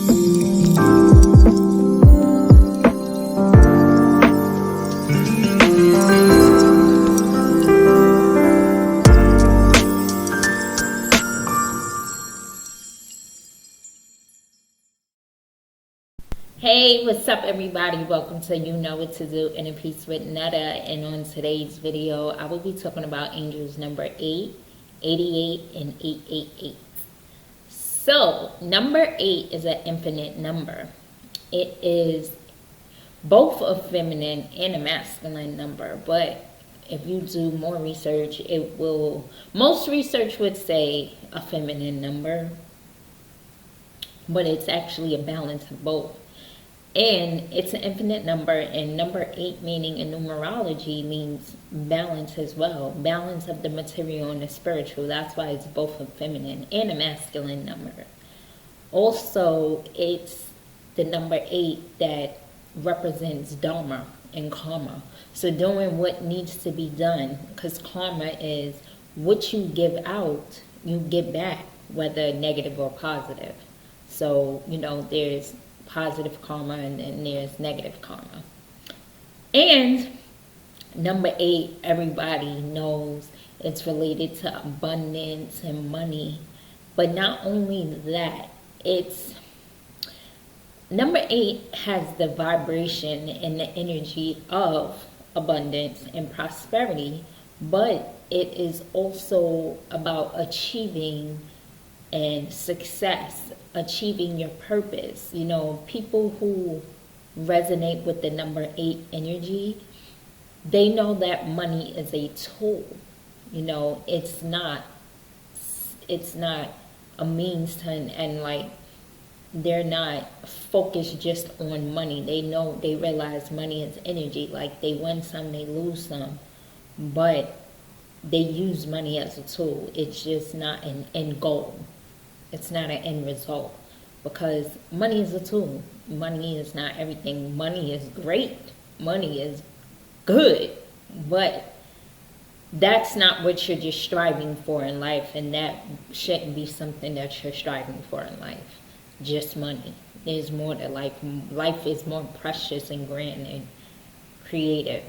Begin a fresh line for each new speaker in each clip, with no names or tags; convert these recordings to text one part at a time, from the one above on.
Hey, what's up, everybody? Welcome to You Know What to Do in a Piece with Netta. And on today's video, I will be talking about angels number 8, 88, and 888. So, number 8 is an infinite number. It is both a feminine and a masculine number, but if you do more research, most research would say a feminine number, but it's actually a balance of both. And it's an infinite number, and number 8 meaning in numerology means balance as well. Balance of the material and the spiritual. That's why it's both a feminine and a masculine number. Also, it's the number 8 that represents Dharma and karma. So doing what needs to be done, because karma is what you give out, you get back, whether negative or positive. So, there's positive karma and then there's negative karma. And number 8, everybody knows it's related to abundance and money. But not only that, number 8 has the vibration and the energy of abundance and prosperity, but it is also about achieving and success, achieving your purpose. People who resonate with the number 8 energy, they know that money is a tool. It's not a means to an end. Like, they're not focused just on money. They realize money is energy. Like, they win some, they lose some, but they use money as a tool. It's just not an end goal. It's not an end result, because money is a tool. Money is not everything. Money is great. Money is good, but that's not what you're just striving for in life, and that shouldn't be something that you're striving for in life. Just money. There's more to life. Life is more precious and grand and creative.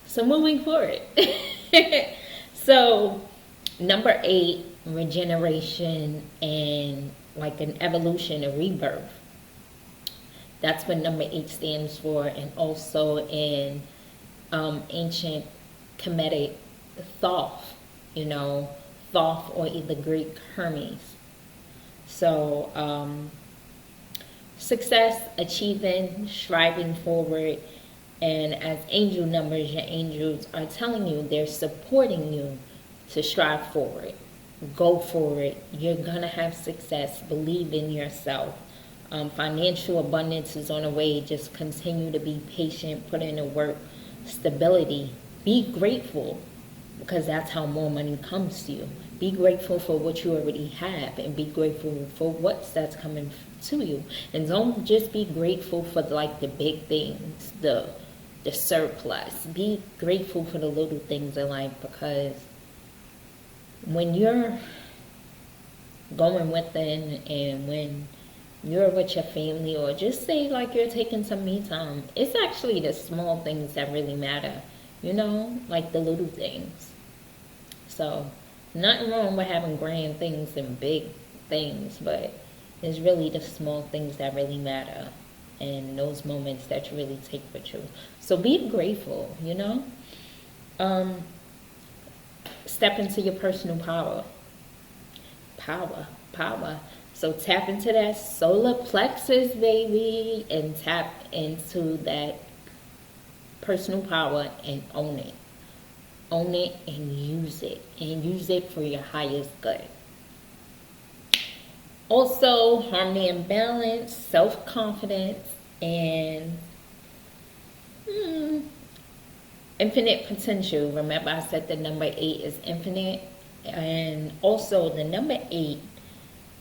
So moving forward. So number 8, regeneration and like an evolution, a rebirth. That's what number 8 stands for. And also in ancient Kemetic Thoth, Thoth, or either Greek Hermes. So success, achieving, striving forward. And as angel numbers, your angels are telling you, they're supporting you to strive forward. Go for it. You're going to have success. Believe in yourself. Financial abundance is on the way. Just continue to be patient. Put in the work. Stability. Be grateful, because that's how more money comes to you. Be grateful for what you already have, and be grateful for that's coming to you. And don't just be grateful for the big things, the surplus. Be grateful for the little things in life, because when you're going within and when you're with your family, or just say you're taking some me time, it's actually the small things that really matter, like the little things. So nothing wrong with having grand things and big things, but it's really the small things that really matter, and those moments that you really take with you. So be grateful, Step into your personal power. Power. So tap into that solar plexus, baby, and tap into that personal power and own it. Own it and use it. And use it for your highest good. Also, harmony and balance, self-confidence, and infinite potential. Remember, I said the number 8 is infinite. And also, the number 8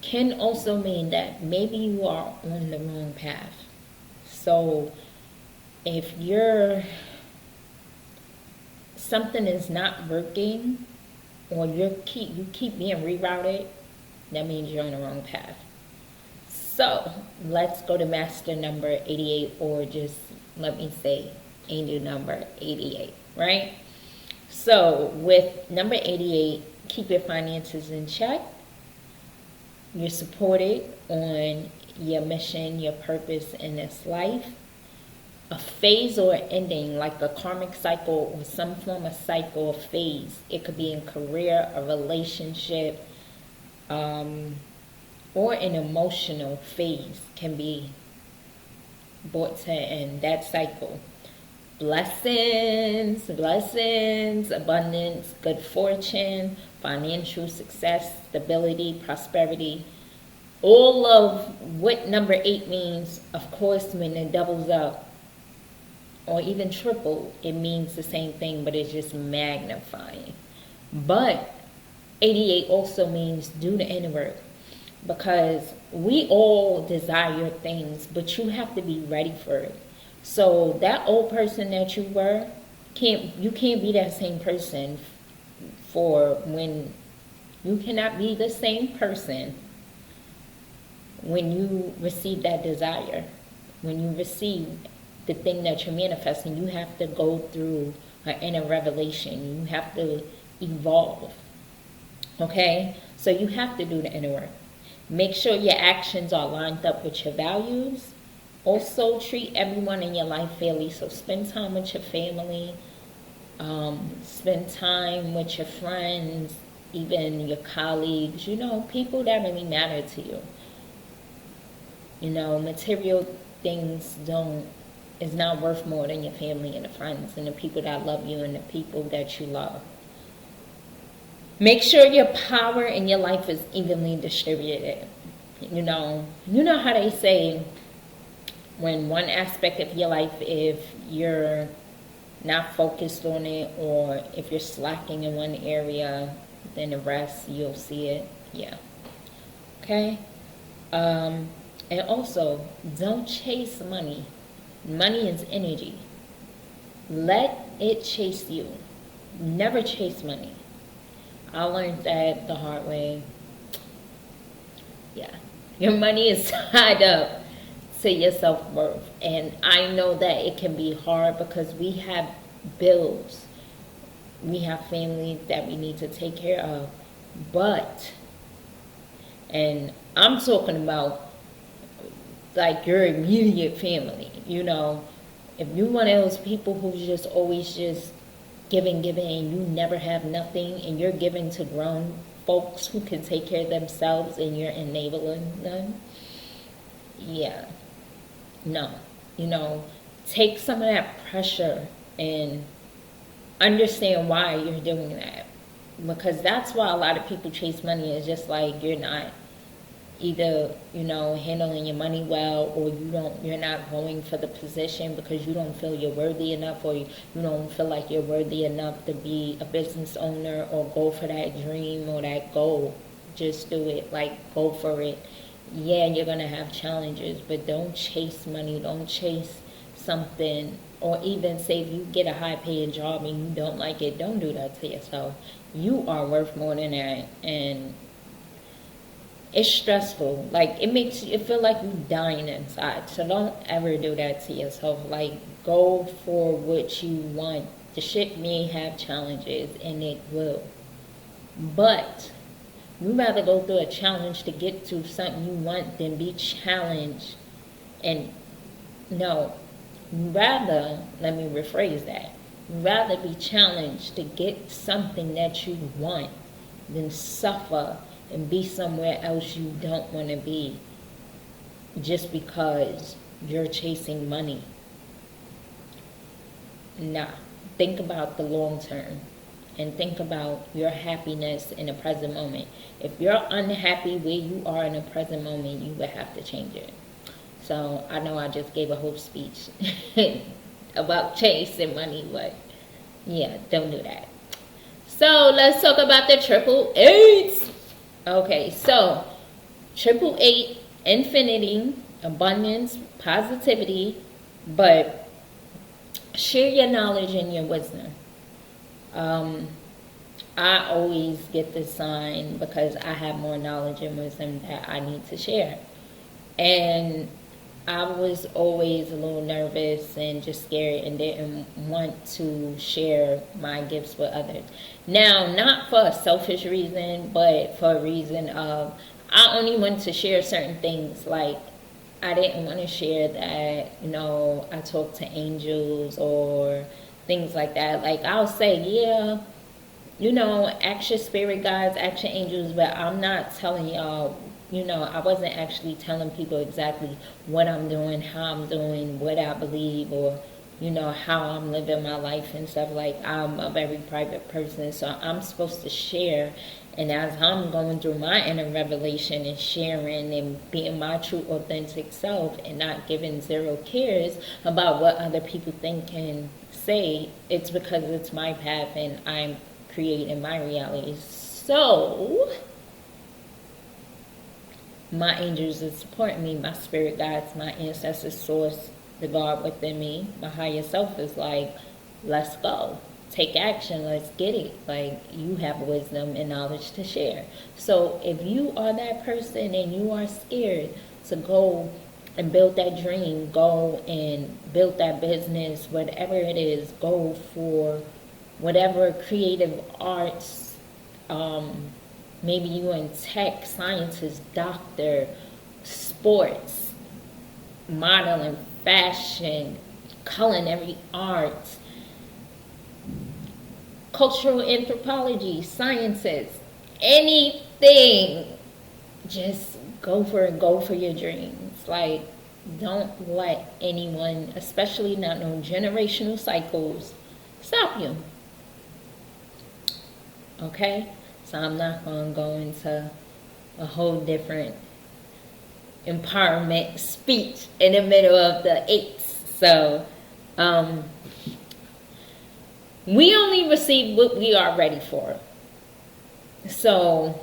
can also mean that maybe you are on the wrong path. So if something is not working, or you keep being rerouted, that means you're on the wrong path. So let's go to master number 88, or just let me say angel number 88, right? So with number 88, keep your finances in check. You're supported on your mission, your purpose in this life. A phase or ending, like a karmic cycle or some form of cycle or phase. It could be in career, a relationship, or an emotional phase can be brought to end. That cycle. Blessings, abundance, good fortune, financial success, stability, prosperity. All of what number 8 means, of course, when it doubles up, or even triple, it means the same thing, but it's just magnifying. But 88 also means do the inner work, because we all desire things, but you have to be ready for it. So that old person that you were, you can't be that same person for when you cannot be the same person when you receive that desire. When you receive the thing that you're manifesting, you have to go through an inner revelation. You have to evolve. Okay? So you have to do the inner work. Make sure your actions are lined up with your values. Also, treat everyone in your life fairly. So spend time with your family. Spend time with your friends, even your colleagues, people that really matter to you. Material things is not worth more than your family and the friends and the people that love you and the people that you love. Make sure your power in your life is evenly distributed. You know how they say, when one aspect of your life, if you're not focused on it, or if you're slacking in one area, then the rest, you'll see it. Yeah. Okay? And also, don't chase money. Money is energy. Let it chase you. Never chase money. I learned that the hard way. Yeah. Your money is tied up to your self-worth. And I know that it can be hard because we have bills. We have family that we need to take care of. And I'm talking about like your immediate family, if you're one of those people who's just always just giving, and you never have nothing, and you're giving to grown folks who can take care of themselves, and you're enabling them, yeah, no, take some of that pressure and understand why you're doing that, because that's why a lot of people chase money. Is just like you're not either handling your money well, or you're not going for the position because you don't feel you're worthy enough, or you don't feel like you're worthy enough to be a business owner or go for that dream or that goal. Just do it. Go for it. Yeah, you're gonna have challenges, but don't chase money. Don't chase something, or even say if you get a high paying job and you don't like it, don't do that to yourself. You are worth more than that, and it's stressful. It makes you feel like you're dying inside. So don't ever do that to yourself. Go for what you want. The shit may have challenges, and it will. But you'd rather go through a challenge to get to something you want than be challenged. And no, let me rephrase that. Rather be challenged to get something that you want than suffer and be somewhere else you don't want to be just because you're chasing money. Nah, think about the long term and think about your happiness in the present moment. If you're unhappy where you are in the present moment, you would have to change it. So I know I just gave a whole speech about chasing money, but yeah, don't do that. So let's talk about the 888s. Okay, so 888, infinity, abundance, positivity, but share your knowledge and your wisdom. I always get the sign because I have more knowledge and wisdom that I need to share. And I was always a little nervous and just scared and didn't want to share my gifts with others. Now, not for a selfish reason, but for a reason of I only want to share certain things. Like, I didn't want to share that, I talk to angels or things like that. Like, I'll say, yeah, ask your spirit guides, ask your angels, but I'm not telling y'all, I wasn't actually telling people exactly what I'm doing, how I'm doing, what I believe, or, how I'm living my life and stuff. Like, I'm a very private person, so I'm supposed to share. And as I'm going through my inner revelation and sharing and being my true authentic self and not giving zero cares about what other people think and say, it's because it's my path and I'm creating my reality. So my angels are supporting me, my spirit guides, my ancestors, source, the God within me, my higher self is like, let's go. Take action, let's get it. Like, you have wisdom and knowledge to share. So if you are that person and you are scared to go and build that dream, go and build that business, whatever it is, go for whatever creative arts, maybe you in tech, sciences, doctor, sports, modeling, fashion, culinary arts, cultural anthropology, sciences, anything. Just go for it. Go for your dreams. Like, don't let anyone, especially not no generational cycles, stop you. Okay? So I'm not going to go into a whole different empowerment speech in the middle of the 8s. So, we only receive what we are ready for. So,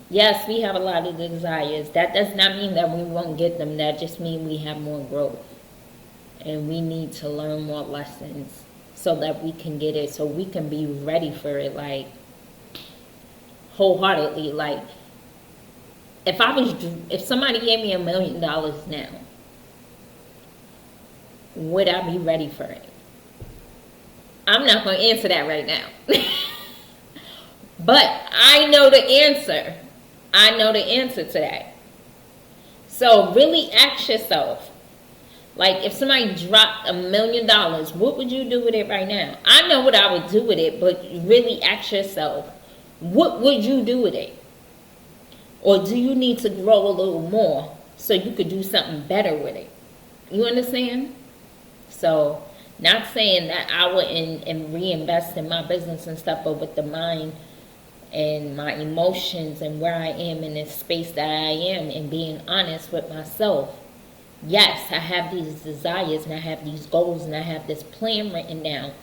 yes, we have a lot of desires. That does not mean that we won't get them. That just means we have more growth. And we need to learn more lessons so that we can get it, so we can be ready for it, like, wholeheartedly. Like, if somebody gave me $1 million now, would I be ready for it? I'm not going to answer that right now. But I know the answer. I know the answer to that. So really ask yourself, like, if somebody dropped $1 million, what would you do with it right now? I know what I would do with it, but really ask yourself, what would you do with it? Or do you need to grow a little more so you could do something better with it? You understand? So, not saying that I wouldn't and reinvest in my business and stuff, but with the mind and my emotions and where I am in this space that I am and being honest with myself. Yes, I have these desires and I have these goals and I have this plan written down.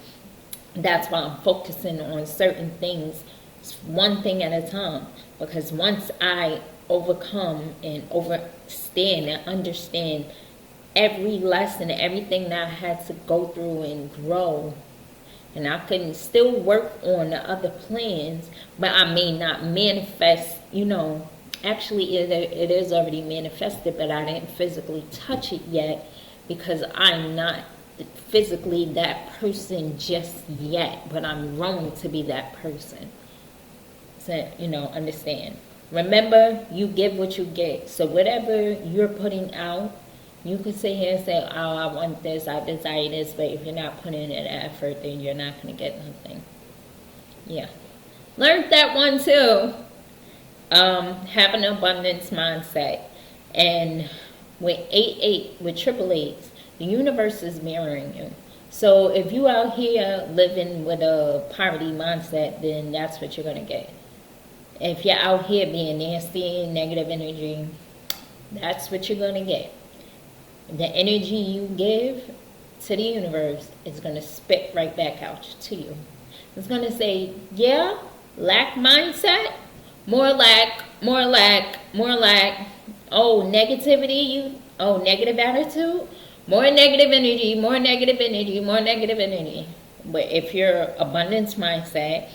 That's why I'm focusing on certain things, one thing at a time. Because once I overcome and overstand and understand every lesson, everything that I had to go through and grow, and I can still work on the other plans, but I may not manifest, actually it is already manifested, but I didn't physically touch it yet because I'm not physically that person just yet, but I'm growing to be that person. So, understand. Remember, you give what you get. So whatever you're putting out, you can sit here and say, oh, I want this, I desire this, but if you're not putting in effort, then you're not going to get nothing. Yeah. Learned that one too. Have an abundance mindset. And with triple A's, the universe is mirroring you. So if you out here living with a poverty mindset, then that's what you're going to get. If you're out here being nasty and negative energy, that's what you're going to get. The energy you give to the universe is going to spit right back out to you. It's going to say, yeah, lack mindset, more lack, more lack, more lack. Oh, negativity, negative attitude, more negative energy, more negative energy, more negative energy. But if your abundance mindset,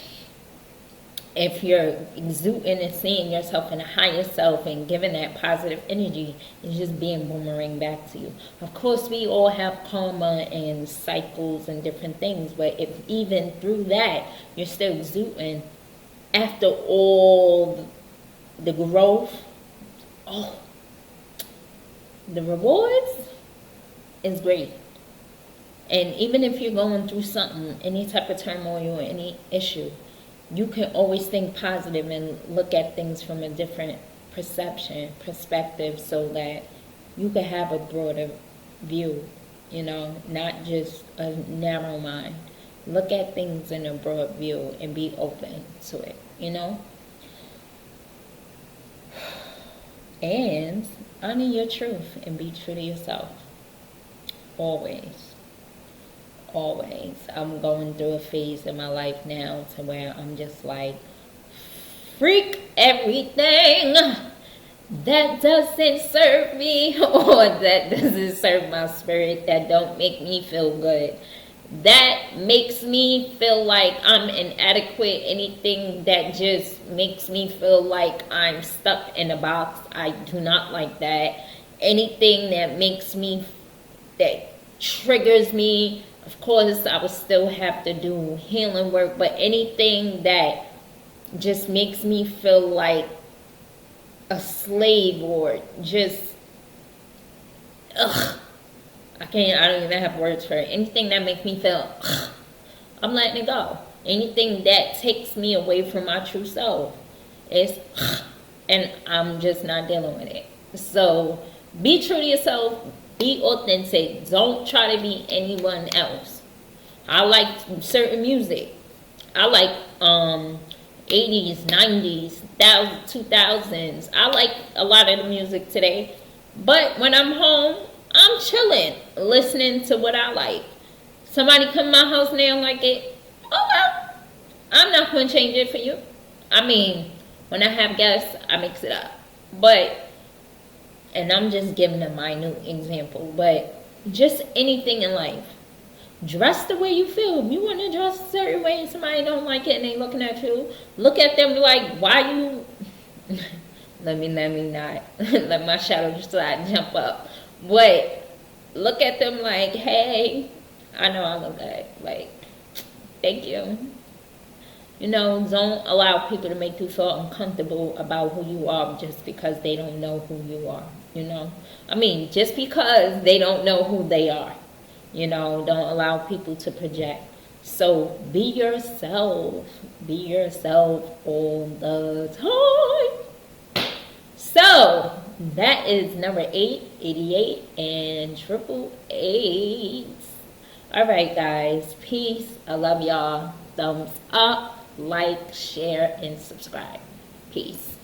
if you're exuding and seeing yourself in a higher self and giving that positive energy, it's just being boomerang back to you. Of course, we all have karma and cycles and different things, but if even through that, you're still exuding after all the growth, oh, the rewards is great. And even if you're going through something, any type of turmoil or any issue, you can always think positive and look at things from a different perspective, so that you can have a broader view, not just a narrow mind. Look at things in a broad view and be open to it, And honor your truth and be true to yourself. Always. Always. I'm going through a phase in my life now to where I'm just like, freak everything that doesn't serve me or that doesn't serve my spirit, that don't make me feel good, that makes me feel like I'm inadequate. Anything that just makes me feel like I'm stuck in a box, I do not like that. Anything that triggers me, of course I would still have to do healing work, but anything that just makes me feel like a slave or just I don't even have words for it. Anything that makes me feel I'm letting it go. Anything that takes me away from my true self is and I'm just not dealing with it. So be true to yourself, be authentic, don't try to be anyone else. I like certain music. I like 80s, 90s, 2000s. I like a lot of the music today. But when I'm home, I'm chilling, listening to what I like. Somebody come to my house and they don't like it. Oh well, I'm not going to change it for you. I mean, when I have guests, I mix it up. And I'm just giving a minute example, but just anything in life. Dress the way you feel. If you want to dress a certain way and somebody don't like it and they looking at you, look at them like, why you... let me not let my shadow slide jump up. But look at them like, hey, I know I look good. Like, thank you. Don't allow people to make you feel uncomfortable about who you are just because they don't know who you are. I mean, just because they don't know who they are. Don't allow people to project. So be yourself. Be yourself all the time. So that is number 88 and 888. All right, guys. Peace. I love y'all. Thumbs up, like, share, and subscribe. Peace.